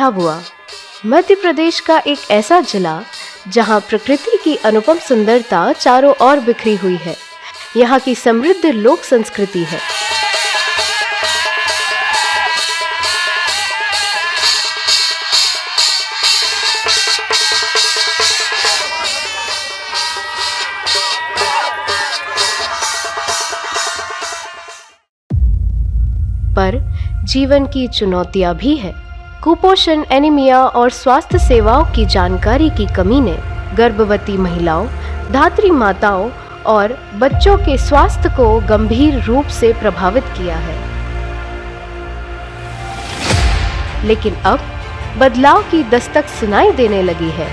झाबुआ मध्य प्रदेश का एक ऐसा जिला जहां प्रकृति की अनुपम सुंदरता चारों ओर बिखरी हुई है। यहाँ की समृद्ध लोक संस्कृति है। पर जीवन की चुनौतियां भी है। कुपोषण, एनीमिया और स्वास्थ्य सेवाओं की जानकारी की कमी ने गर्भवती महिलाओं, धात्री माताओं और बच्चों के स्वास्थ्य को गंभीर रूप से प्रभावित किया है। लेकिन अब बदलाव की दस्तक सुनाई देने लगी है।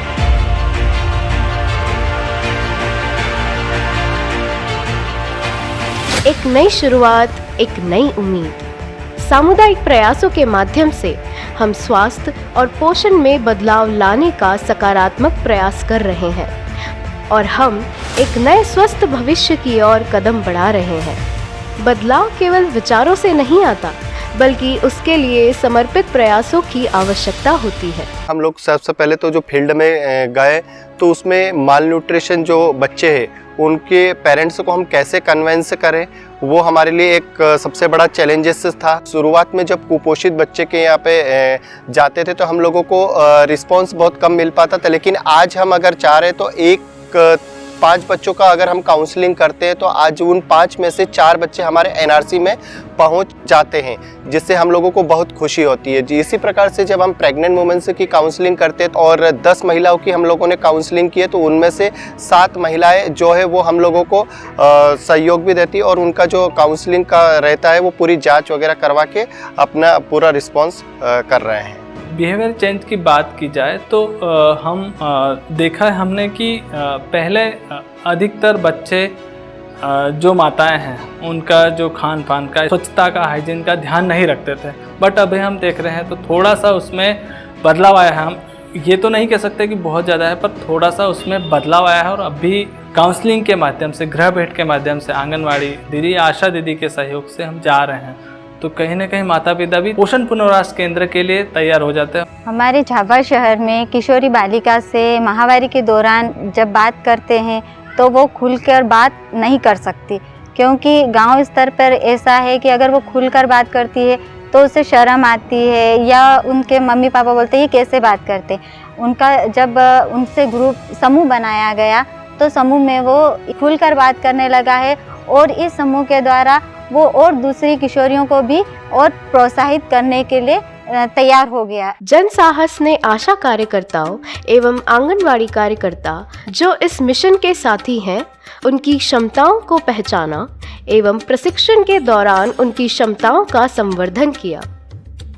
एक नई शुरुआत, एक नई उम्मीद। सामुदायिक प्रयासों के माध्यम से हम स्वास्थ्य और पोषण में बदलाव लाने का सकारात्मक प्रयास कर रहे हैं और हम एक नए स्वस्थ भविष्य की ओर कदम बढ़ा रहे हैं। बदलाव केवल विचारों से नहीं आता, बल्कि उसके लिए समर्पित प्रयासों की आवश्यकता होती है। हम लोग सबसे पहले तो जो फील्ड में गए तो उसमें माल न्यूट्रिशन जो बच्चे हैं उनके पेरेंट्स को हम कैसे कन्विंस करें, वो हमारे लिए एक सबसे बड़ा चैलेंजेस था। शुरुआत में जब कुपोषित बच्चे के यहाँ पे जाते थे तो हम लोगों को रिस्पांस बहुत कम मिल पाता था, लेकिन आज हम अगर चाह रहे तो 5 बच्चों का अगर हम काउंसलिंग करते हैं तो आज उन 5 में से 4 बच्चे हमारे एनआरसी में पहुंच जाते हैं, जिससे हम लोगों को बहुत खुशी होती है जी। इसी प्रकार से जब हम प्रेग्नेंट वुमेन्स की काउंसलिंग करते हैं और 10 महिलाओं की हम लोगों ने काउंसलिंग की है तो उनमें से 7 महिलाएं जो है वो हम लोगों को सहयोग भी देती है और उनका जो काउंसलिंग का रहता है वो पूरी जाँच वगैरह करवा के अपना पूरा रिस्पॉन्स कर रहे हैं। बिहेवियर चेंज की बात की जाए तो देखा है हमने कि पहले अधिकतर बच्चे जो माताएं हैं उनका जो खान पान का, स्वच्छता का, हाइजीन का ध्यान नहीं रखते थे, बट अभी हम देख रहे हैं तो थोड़ा सा उसमें बदलाव आया है। हम ये तो नहीं कह सकते कि बहुत ज़्यादा है, पर थोड़ा सा उसमें बदलाव आया है और अभी काउंसलिंग के माध्यम से, गृह भेंट के माध्यम से, आंगनवाड़ी दीदी, आशा दीदी के सहयोग से हम जा रहे हैं तो कहीं ना कहीं माता पिता भी पोषण पुनर्वास केंद्र के लिए तैयार हो जाते हैं। हमारे झाबुआ शहर में किशोरी बालिका से माहवारी के दौरान जब बात करते हैं तो वो खुलकर बात नहीं कर सकती, क्योंकि गांव स्तर पर ऐसा है कि अगर वो खुलकर बात करती है तो उसे शर्म आती है या उनके मम्मी पापा बोलते हैं ये कैसे बात करते। उनका जब उनसे ग्रुप समूह बनाया गया तो समूह में वो खुलकर बात करने लगा है और इस समूह के द्वारा वो और दूसरी किशोरियों को भी और प्रोत्साहित करने के लिए तैयार हो गया। जन साहस ने आशा कार्यकर्ताओं एवं आंगनवाड़ी कार्यकर्ता जो इस मिशन के साथी हैं, उनकी क्षमताओं को पहचाना एवं प्रशिक्षण के दौरान उनकी क्षमताओं का संवर्धन किया।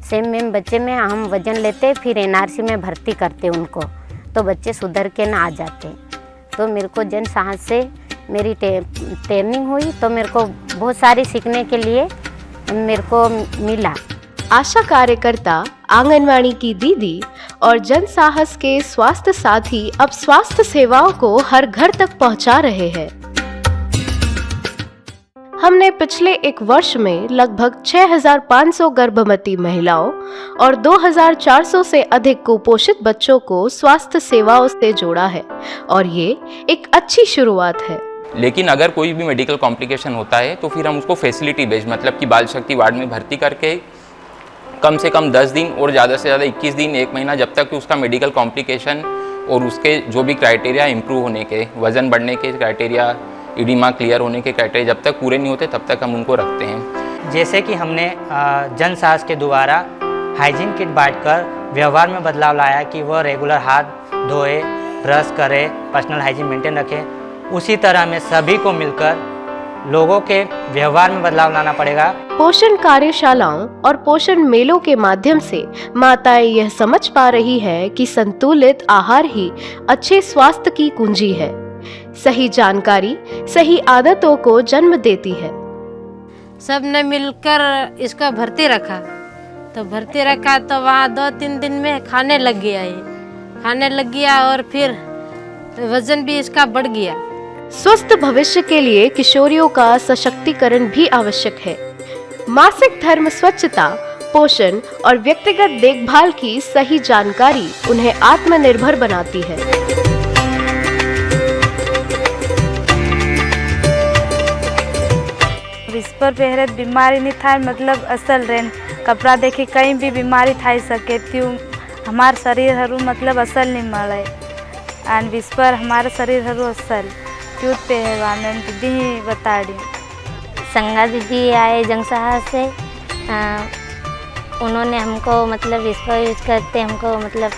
सेम में बच्चे में हम वजन लेते, फिर एनआरसी में भर्ती करते उनको, तो बच्चे सुधर के ना आ जाते। तो मेरे को जन साहस से मेरी ट्रेनिंग हुई तो मेरे को बहुत सारी सीखने के लिए मेरे को मिला। आशा कार्यकर्ता, आंगनवाड़ी की दीदी और जन साहस के स्वास्थ्य साथी अब स्वास्थ्य सेवाओं को हर घर तक पहुंचा रहे हैं। हमने पिछले 1 वर्ष में लगभग 6,500 गर्भवती महिलाओं और 2,400 से अधिक कुपोषित बच्चों को स्वास्थ्य सेवाओं से जोड़ा है और ये एक अच्छी शुरुआत है। लेकिन अगर कोई भी मेडिकल कॉम्प्लिकेशन होता है तो फिर हम उसको फैसिलिटी बेस्ड, मतलब कि बाल शक्ति वार्ड में भर्ती करके कम से कम 10 दिन और ज़्यादा से ज़्यादा 21 दिन, 1 महीना, जब तक कि उसका मेडिकल कॉम्प्लिकेशन और उसके जो भी क्राइटेरिया इम्प्रूव होने के, वज़न बढ़ने के क्राइटेरिया, इडिमा क्लियर होने के क्राइटेरिया जब तक पूरे नहीं होते तब तक हम उनको रखते हैं। जैसे कि हमने जन साहस के द्वारा हाइजीन किट बांटकर व्यवहार में बदलाव लाया कि वह रेगुलर हाथ धोए, ब्रश करे, पर्सनल हाइजीन मेंटेन रखें, उसी तरह में सभी को मिलकर लोगों के व्यवहार में बदलाव लाना पड़ेगा। पोषण कार्यशालाओं और पोषण मेलों के माध्यम से माताएं यह समझ पा रही है कि संतुलित आहार ही अच्छे स्वास्थ्य की कुंजी है। सही जानकारी सही आदतों को जन्म देती है। सबने मिलकर इसको भर्ती रखा तो वहाँ 2-3 दिन में खाने लग गया और फिर वजन भी इसका बढ़ गया। स्वस्थ भविष्य के लिए किशोरियों का सशक्तिकरण भी आवश्यक है। मासिक धर्म स्वच्छता पोषण और व्यक्तिगत देखभाल की सही जानकारी उन्हें आत्मनिर्भर बनाती है। विस्पर પહેરે बीमारी नहीं થાય मतलब असल रेन कपड़ा देखी कहीं भी बीमारी थाई सके त्यू हमार शरीर हरू मतलब असल नहीं મળે और विस्पर हमारे शरीर हरू असल क्यों पहरवा में दीदी ही बताड़ी। संगा दीदी आए जंगसहा से उन्होंने हमको मतलब विस्पर यूज करते हमको मतलब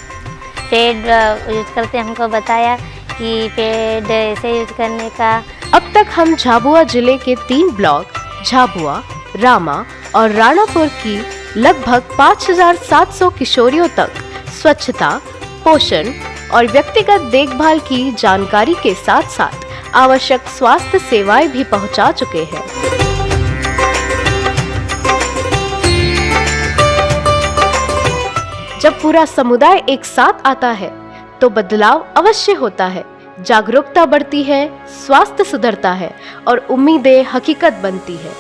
पेड यूज करते हमको बताया कि पेड ऐसे यूज करने का। अब तक हम झाबुआ जिले के 3 ब्लॉक झाबुआ, रामा और राणापुर की लगभग 5,700 किशोरियों तक स्वच्छता, पोषण और व्यक्तिगत देखभाल की जानकारी के साथ साथ आवश्यक स्वास्थ्य सेवाएं भी पहुंचा चुके हैं। जब पूरा समुदाय एक साथ आता है तो बदलाव अवश्य होता है, जागरूकता बढ़ती है, स्वास्थ्य सुधरता है और उम्मीदें हकीकत बनती है।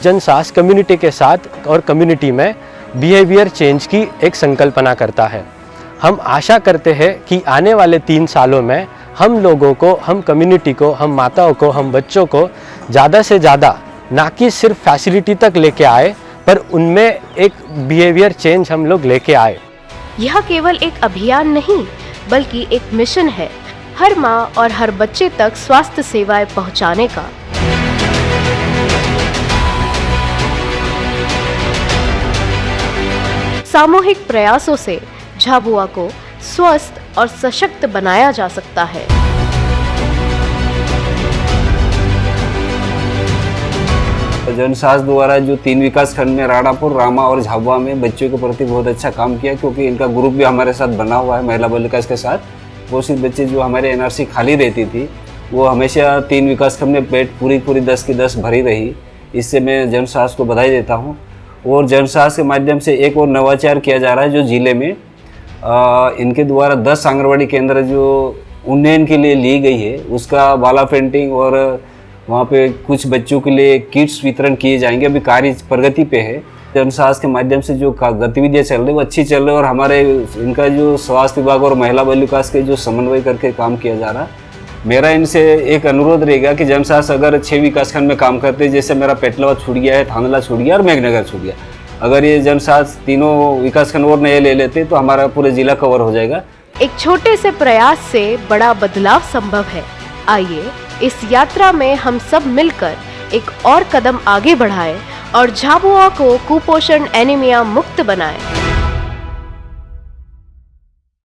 जनसास कम्युनिटी के साथ और कम्युनिटी में बिहेवियर चेंज की एक संकल्पना करता है। हम आशा करते हैं कि आने वाले 3 सालों में हम लोगों को, हम कम्युनिटी को, हम माताओं को, हम बच्चों को ज़्यादा से ज़्यादा ना कि सिर्फ फैसिलिटी तक लेके आए, पर उनमें एक बिहेवियर चेंज हम लोग लेके आए। यह केवल एक अभियान नहीं बल्कि एक मिशन है, हर माँ और हर बच्चे तक स्वास्थ्य सेवाएं पहुंचाने का। सामूहिक प्रयासों से झाबुआ को स्वस्थ और सशक्त बनाया जा सकता है। जनसास द्वारा जो 3 विकास खंड में राणापुर, रामा और झाबुआ में बच्चों के प्रति बहुत अच्छा काम किया, क्योंकि इनका ग्रुप भी हमारे साथ बना हुआ है महिला बाल विकास के साथ। वो सिर्फ बच्चे जो हमारे एनआरसी खाली रहती थी वो हमेशा 3 विकास खंड में बेड पूरी 10 की 10 भरी रही। इससे मैं जनसास को बधाई देता हूँ। और जनसास के माध्यम से एक और नवाचार किया जा रहा है जो जिले में इनके द्वारा 10 आंगनबाड़ी केंद्र जो उन्नयन के लिए ली गई है, उसका वाला पेंटिंग और वहाँ पे कुछ बच्चों के लिए किट्स वितरण किए जाएंगे। अभी कार्य प्रगति पे है। जनसास के माध्यम से जो गतिविधियाँ चल रही है वो अच्छी चल रही है और हमारे इनका जो स्वास्थ्य विभाग और महिला बाल विकास के जो समन्वय करके काम किया जा रहा है। मेरा इनसे एक अनुरोध रहेगा कि जनसास अगर 6 विकासखंड में काम करते, जैसे मेरा पेटलावा छूट गया है, थांदला छूट गया और मेघनगर छूट गया, अगर ये जनसास तीनों विकासखंड और नए ले लेते तो हमारा पूरा जिला कवर हो जाएगा। एक छोटे से प्रयास से बड़ा बदलाव संभव है। आइए इस यात्रा में हम सब मिलकर एक और कदम आगे बढ़ाएं और झाबुआ को कुपोषण एनीमिया मुक्त बनाएं।